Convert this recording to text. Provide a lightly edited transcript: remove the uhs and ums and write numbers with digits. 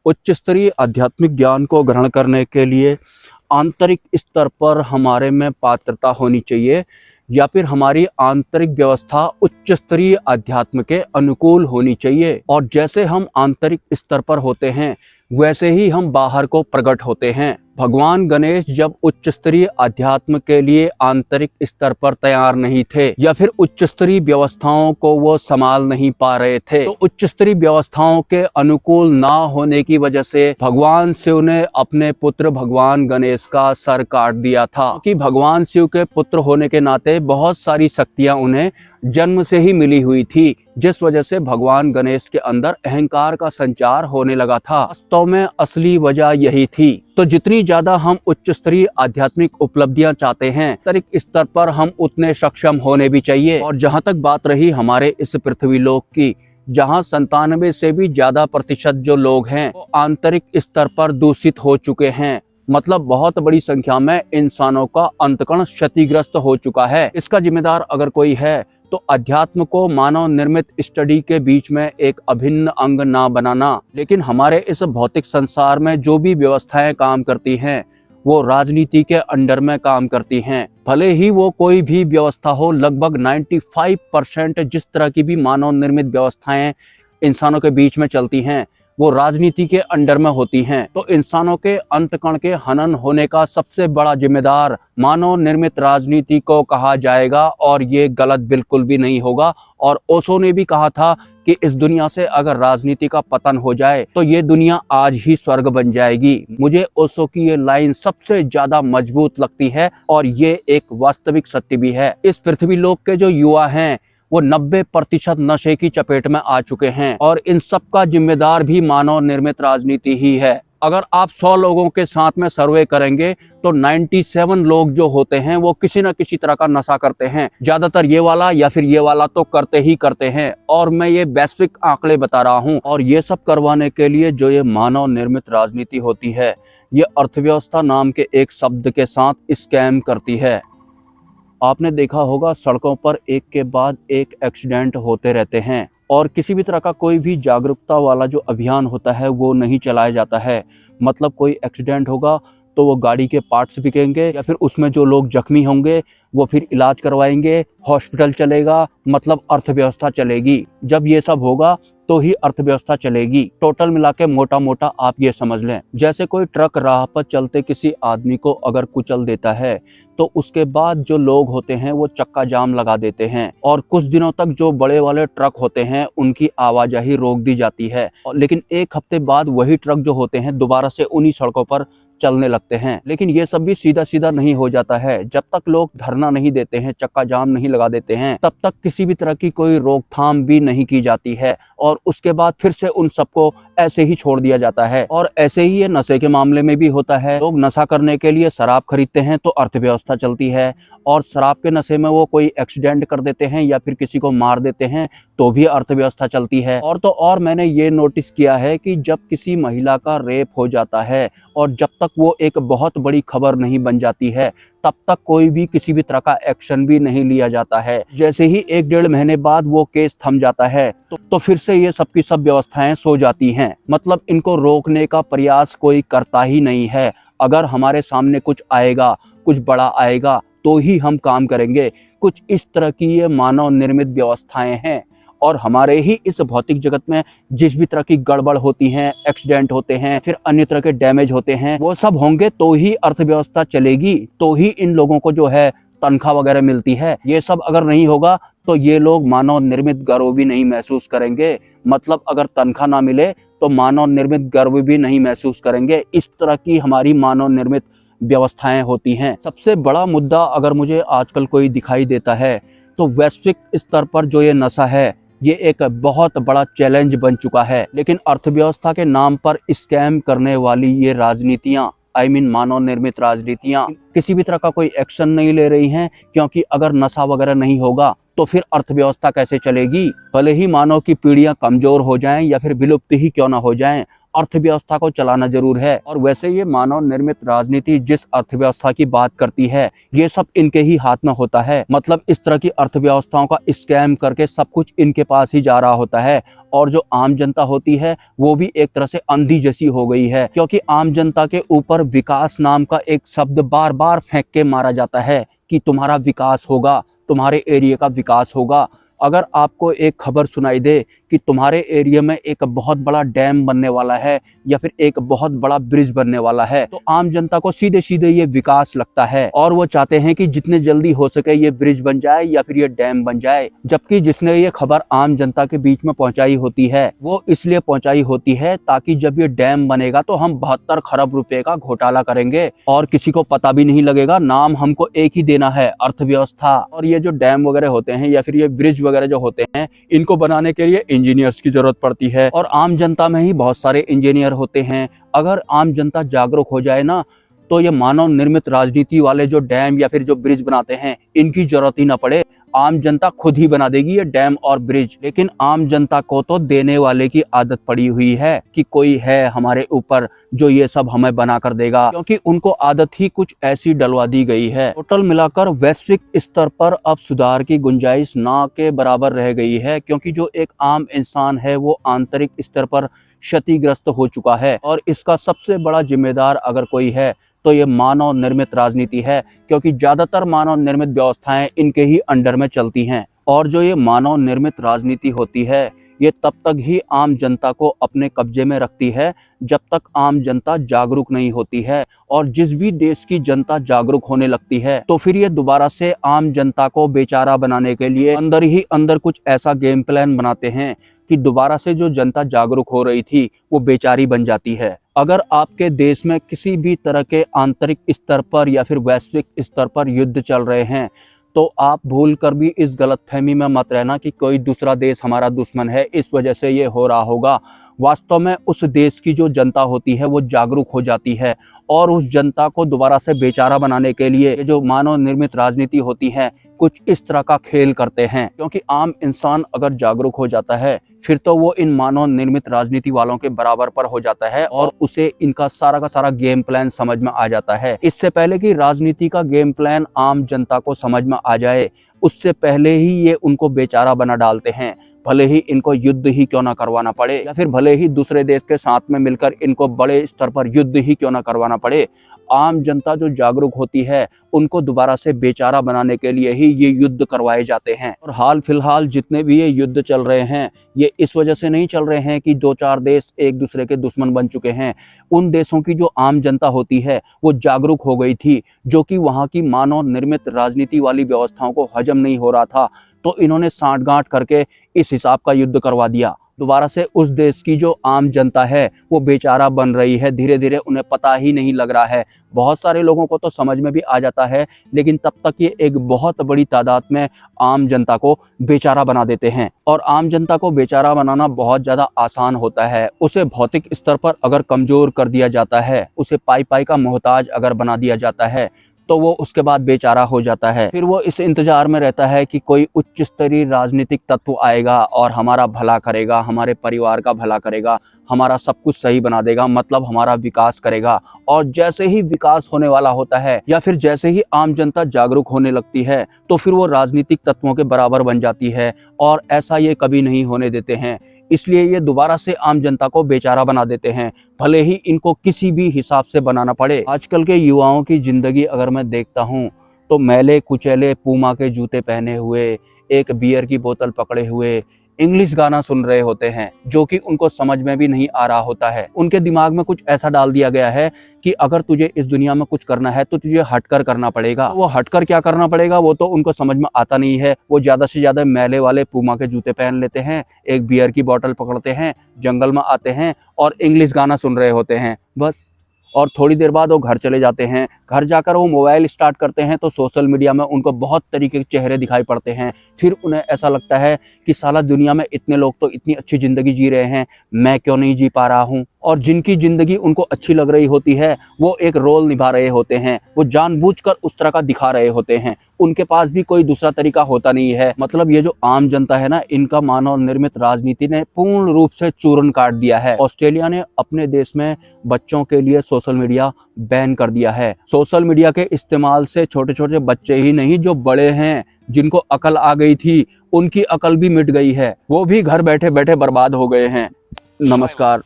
उच्च स्तरीय आध्यात्मिक ज्ञान को ग्रहण करने के लिए आंतरिक स्तर पर हमारे में पात्रता होनी चाहिए या फिर हमारी आंतरिक व्यवस्था उच्च स्तरीय अध्यात्म के अनुकूल होनी चाहिए। और जैसे हम आंतरिक स्तर पर होते हैं वैसे ही हम बाहर को प्रकट होते हैं। भगवान गणेश जब उच्च स्तरीय अध्यात्म के लिए आंतरिक स्तर पर तैयार नहीं थे या फिर उच्च स्तरीय व्यवस्थाओं को वो संभाल नहीं पा रहे थे, तो उच्च स्तरीय व्यवस्थाओं के अनुकूल ना होने की वजह से भगवान शिव ने अपने पुत्र भगवान गणेश का सर काट दिया था। कि भगवान शिव के पुत्र होने के नाते बहुत सारी शक्तियां उन्हें जन्म से ही मिली हुई थी, जिस वजह से भगवान गणेश के अंदर अहंकार का संचार होने लगा था। वास्तव में असली वजह यही थी। तो जितनी ज्यादा हम उच्च स्तरीय आध्यात्मिक उपलब्धियां चाहते हैं, आंतरिक स्तर पर हम उतने सक्षम होने भी चाहिए। और जहां तक बात रही हमारे इस पृथ्वी लोक की, जहां 97 से भी ज्यादा प्रतिशत जो लोग हैं वो आंतरिक स्तर पर दूषित हो चुके हैं। मतलब बहुत बड़ी संख्या में इंसानों का अंतकण क्षतिग्रस्त हो चुका है। इसका जिम्मेदार अगर कोई है तो अध्यात्म को मानव निर्मित स्टडी के बीच में एक अभिन्न अंग ना बनाना। लेकिन हमारे इस भौतिक संसार में जो भी व्यवस्थाएं काम करती हैं वो राजनीति के अंडर में काम करती हैं। भले ही वो कोई भी व्यवस्था हो, लगभग 95% जिस तरह की भी मानव निर्मित व्यवस्थाएं इंसानों के बीच में चलती हैं वो राजनीति के अंडर में होती हैं। तो इंसानों के अंतकण के हनन होने का सबसे बड़ा जिम्मेदार मानव निर्मित राजनीति को कहा जाएगा, और ये गलत बिल्कुल भी नहीं होगा। और ओशो ने भी कहा था कि इस दुनिया से अगर राजनीति का पतन हो जाए तो ये दुनिया आज ही स्वर्ग बन जाएगी। मुझे ओशो की ये लाइन सबसे ज्यादा मजबूत लगती है और ये एक वास्तविक सत्य भी है। इस पृथ्वी लोक के जो युवा हैं वो 90% नशे की चपेट में आ चुके हैं, और इन सब का जिम्मेदार भी मानव निर्मित राजनीति ही है। अगर आप 100 लोगों के साथ में सर्वे करेंगे तो 97 लोग जो होते हैं वो किसी न किसी तरह का नशा करते हैं। ज्यादातर ये वाला या फिर ये वाला तो करते ही करते हैं, और मैं ये वैश्विक आंकड़े बता रहा हूँ। और ये सब करवाने के लिए जो ये मानव निर्मित राजनीति होती है ये अर्थव्यवस्था नाम के एक शब्द के साथ स्कैम करती है। आपने देखा होगा सड़कों पर एक के बाद एक एक्सीडेंट होते रहते हैं, और किसी भी तरह का कोई भी जागरूकता वाला जो अभियान होता है वो नहीं चलाया जाता है। मतलब कोई एक्सीडेंट होगा तो वो गाड़ी के पार्ट्स बिकेंगे या फिर उसमें जो लोग जख्मी होंगे वो फिर इलाज करवाएंगे, हॉस्पिटल चलेगा, मतलब अर्थव्यवस्था चलेगी। जब ये सब होगा तो ही अर्थव्यवस्था चलेगी। टोटल मिला के मोटा मोटा आप ये समझ लें, जैसे कोई ट्रक राह पर चलते किसी आदमी को अगर कुचल देता है तो उसके बाद जो लोग होते हैं वो चक्का जाम लगा देते हैं, और कुछ दिनों तक जो बड़े वाले ट्रक होते हैं उनकी आवाजाही रोक दी जाती है। लेकिन एक हफ्ते बाद वही ट्रक जो होते हैं दोबारा से उन्हीं सड़कों पर चलने लगते हैं। लेकिन ये सब भी सीधा सीधा नहीं हो जाता है। जब तक लोग धरना नहीं देते हैं, चक्का जाम नहीं लगा देते हैं, तब तक किसी भी तरह की कोई रोकथाम भी नहीं की जाती है, और उसके बाद फिर से उन सबको ऐसे ही छोड़ दिया जाता है। और ऐसे ही ये नशे के मामले में भी होता है। लोग नशा करने के लिए शराब खरीदते हैं तो अर्थव्यवस्था चलती है, और शराब के नशे में वो कोई एक्सीडेंट कर देते हैं या फिर किसी को मार देते हैं तो भी अर्थव्यवस्था चलती है। और तो और मैंने ये नोटिस किया है कि जब किसी महिला का रेप हो जाता है और जब तक वो एक बहुत बड़ी खबर नहीं बन जाती है तब तक कोई भी किसी भी तरह का एक्शन भी नहीं लिया जाता है। जैसे ही 1-1.5 महीने बाद वो केस थम जाता है तो फिर से ये सब की सब व्यवस्थाएं सो जाती हैं। मतलब इनको रोकने का प्रयास कोई करता ही नहीं है। अगर हमारे सामने कुछ आएगा, कुछ बड़ा आएगा तो ही हम काम करेंगे। कुछ इस तरह की ये मानव निर्मित व्यवस्थाएं हैं, और हमारे ही इस भौतिक जगत में जिस भी तरह की गड़बड़ होती हैं, एक्सीडेंट होते हैं, फिर अन्य तरह के डैमेज होते हैं, वो सब होंगे तो ही अर्थव्यवस्था चलेगी, तो ही इन लोगों को जो है तनख्वाह वगैरह मिलती है। ये सब अगर नहीं होगा तो ये लोग मानव निर्मित गर्व भी नहीं महसूस करेंगे। मतलब अगर तनख्वाह ना मिले तो मानव निर्मित गर्व भी नहीं महसूस करेंगे। इस तरह की हमारी मानव निर्मित व्यवस्थाएं होती हैं। सबसे बड़ा मुद्दा अगर मुझे आजकल कोई दिखाई देता है तो वैश्विक स्तर पर जो ये नशा है ये एक बहुत बड़ा चैलेंज बन चुका है। लेकिन अर्थव्यवस्था के नाम पर स्कैम करने वाली ये राजनीतियां, मानव निर्मित राजनीतियां किसी भी तरह का कोई एक्शन नहीं ले रही हैं, क्योंकि अगर नशा वगैरह नहीं होगा तो फिर अर्थव्यवस्था कैसे चलेगी। भले ही मानव की पीढ़ियां कमजोर हो जाएं या फिर विलुप्त ही क्यों ना हो जाएं, अर्थव्यवस्था को चलाना जरूर है। और वैसे ये मानव निर्मित राजनीति जिस अर्थव्यवस्था की बात करती है, ये सब इनके ही हाथ में होता है। मतलब इस तरह की अर्थव्यवस्थाओं का स्कैम करके सब कुछ इनके पास ही जा रहा होता है। और जो आम जनता होती है वो भी एक तरह से अंधी जैसी हो गई है, क्योंकि आम जनता के ऊपर विकास नाम का एक शब्द बार बार फेंक के मारा जाता है कि तुम्हारा विकास होगा, तुम्हारे एरिया का विकास होगा। अगर आपको एक खबर सुनाई दे कि तुम्हारे एरिया में एक बहुत बड़ा डैम बनने वाला है या फिर एक बहुत बड़ा ब्रिज बनने वाला है, तो आम जनता को सीधे सीधे ये विकास लगता है और वो चाहते हैं कि जितने जल्दी हो सके ये ब्रिज बन जाए या फिर ये डैम बन जाए। जबकि जिसने ये खबर आम जनता के बीच में पहुंचाई होती है वो इसलिए पहुंचाई होती है ताकि जब ये डैम बनेगा तो हम 72 खरब रुपए का घोटाला करेंगे और किसी को पता भी नहीं लगेगा। नाम हमको एक ही देना है, अर्थव्यवस्था। और ये जो डैम वगैरह होते हैं या फिर ये ब्रिज वगैरह जो होते हैं, इनको बनाने के लिए इंजीनियर्स की जरूरत पड़ती है और आम जनता में ही बहुत सारे इंजीनियर होते हैं। अगर आम जनता जागरूक हो जाए ना, तो ये मानव निर्मित राजनीति वाले जो डैम या फिर जो ब्रिज बनाते हैं, इनकी जरूरत ही ना पड़े। आम जनता खुद ही बना देगी ये डैम और ब्रिज। लेकिन आम जनता को तो देने वाले की आदत पड़ी हुई है कि कोई है हमारे ऊपर जो ये सब हमें बना कर देगा, क्योंकि उनको आदत ही कुछ ऐसी डलवा दी गई है। टोटल मिलाकर वैश्विक स्तर पर अब सुधार की गुंजाइश ना के बराबर रह गई है, क्योंकि जो एक आम इंसान है वो आंतरिक स्तर पर क्षतिग्रस्त हो चुका है। और इसका सबसे बड़ा जिम्मेदार अगर कोई है तो ये मानव निर्मित राजनीति है, क्योंकि ज्यादातर मानव निर्मित व्यवस्थाएं इनके ही अंडर में चलती हैं। और जो ये मानव निर्मित राजनीति होती है ये तब तक ही आम जनता को अपने कब्जे में रखती है जब तक आम जनता जागरूक नहीं होती है। और जिस भी देश की जनता जागरूक होने लगती है तो फिर ये दोबारा से आम जनता को बेचारा बनाने के लिए अंदर ही अंदर कुछ ऐसा गेम प्लान बनाते हैं कि दोबारा से जो जनता जागरूक हो रही थी वो बेचारी बन जाती है। अगर आपके देश में किसी भी तरह के आंतरिक स्तर पर या फिर वैश्विक स्तर पर युद्ध चल रहे हैं तो आप भूल कर भी इस गलतफहमी में मत रहना कि कोई दूसरा देश हमारा दुश्मन है, इस वजह से ये हो रहा होगा। वास्तव में उस देश की जो जनता होती है वो जागरूक हो जाती है और उस जनता को दोबारा से बेचारा बनाने के लिए ये जो मानव निर्मित राजनीति होती है कुछ इस तरह का खेल करते हैं। क्योंकि आम इंसान अगर जागरूक हो जाता है फिर तो वो इन मानव निर्मित राजनीति वालों के बराबर पर हो जाता है और उसे इनका सारा का सारा गेम प्लान समझ में आ जाता है। इससे पहले कि राजनीति का गेम प्लान आम जनता को समझ में आ जाए, उससे पहले ही ये उनको बेचारा बना डालते हैं। भले ही इनको युद्ध ही क्यों ना करवाना पड़े या फिर भले ही दूसरे देश के साथ में मिलकर इनको बड़े स्तर पर युद्ध ही क्यों ना करवाना पड़े, आम जनता जो जागरूक होती है उनको दोबारा से बेचारा बनाने के लिए ही ये युद्ध करवाए जाते हैं। और हाल फिलहाल जितने भी ये युद्ध चल रहे हैं ये इस वजह से नहीं चल रहे हैं कि दो चार देश एक दूसरे के दुश्मन बन चुके हैं। उन देशों की जो आम जनता होती है वो जागरूक हो गई थी, जो कि वहाँ की मानव निर्मित राजनीति वाली व्यवस्थाओं को हजम नहीं हो रहा था, तो इन्होंने सांठगांठ करके इस हिसाब का युद्ध करवा दिया। दोबारा से उस देश की जो आम जनता है वो बेचारा बन रही है, धीरे धीरे उन्हें पता ही नहीं लग रहा है। बहुत सारे लोगों को तो समझ में भी आ जाता है, लेकिन तब तक ये एक बहुत बड़ी तादाद में आम जनता को बेचारा बना देते हैं। और आम जनता को बेचारा बनाना बहुत ज़्यादा आसान होता है। उसे भौतिक स्तर पर अगर कमज़ोर कर दिया जाता है, उसे पाई पाई का मोहताज अगर बना दिया जाता है तो वो उसके बाद बेचारा हो जाता है। फिर वो इस इंतजार में रहता है कि कोई उच्च स्तरीय राजनीतिक तत्व आएगा और हमारा भला करेगा, हमारे परिवार का भला करेगा, हमारा सब कुछ सही बना देगा, मतलब हमारा विकास करेगा। और जैसे ही विकास होने वाला होता है या फिर जैसे ही आम जनता जागरूक होने लगती है तो फिर वो राजनीतिक तत्वों के बराबर बन जाती है। और ऐसा ये कभी नहीं होने देते हैं, इसलिए ये दोबारा से आम जनता को बेचारा बना देते हैं, भले ही इनको किसी भी हिसाब से बनाना पड़े। आजकल के युवाओं की जिंदगी अगर मैं देखता हूँ तो मैले कुचैले पूमा के जूते पहने हुए, एक बियर की बोतल पकड़े हुए इंग्लिश गाना सुन रहे होते हैं, जो कि उनको समझ में भी नहीं आ रहा होता है। उनके दिमाग में कुछ ऐसा डाल दिया गया है कि अगर तुझे इस दुनिया में कुछ करना है तो तुझे हटकर करना पड़ेगा। वो हटकर क्या करना पड़ेगा वो तो उनको समझ में आता नहीं है। वो ज़्यादा से ज़्यादा मैले वाले पूमा के जूते पहन लेते हैं, एक बियर की बोतल पकड़ते हैं, जंगल में आते हैं और इंग्लिश गाना सुन रहे होते हैं बस। और थोड़ी देर बाद वो घर चले जाते हैं। घर जाकर वो मोबाइल स्टार्ट करते हैं तो सोशल मीडिया में उनको बहुत तरीके के चेहरे दिखाई पड़ते हैं। फिर उन्हें ऐसा लगता है कि साला दुनिया में इतने लोग तो इतनी अच्छी ज़िंदगी जी रहे हैं, मैं क्यों नहीं जी पा रहा हूँ। और जिनकी ज़िंदगी उनको अच्छी लग रही होती है वो एक रोल निभा रहे होते हैं, वो जानबूझकर उस तरह का दिखा रहे होते हैं। उनके पास भी कोई दूसरा तरीका होता नहीं है। मतलब ये जो आम जनता है ना, इनका मानव निर्मित राजनीति ने पूर्ण रूप से चूरन काट दिया है। ऑस्ट्रेलिया ने अपने देश में बच्चों के लिए सोशल मीडिया बैन कर दिया है। सोशल मीडिया के इस्तेमाल से छोटे छोटे बच्चे ही नहीं, जो बड़े हैं जिनको अकल आ गई थी उनकी अकल भी मिट गई है, वो भी घर बैठे बैठे बर्बाद हो गए हैं। नमस्कार।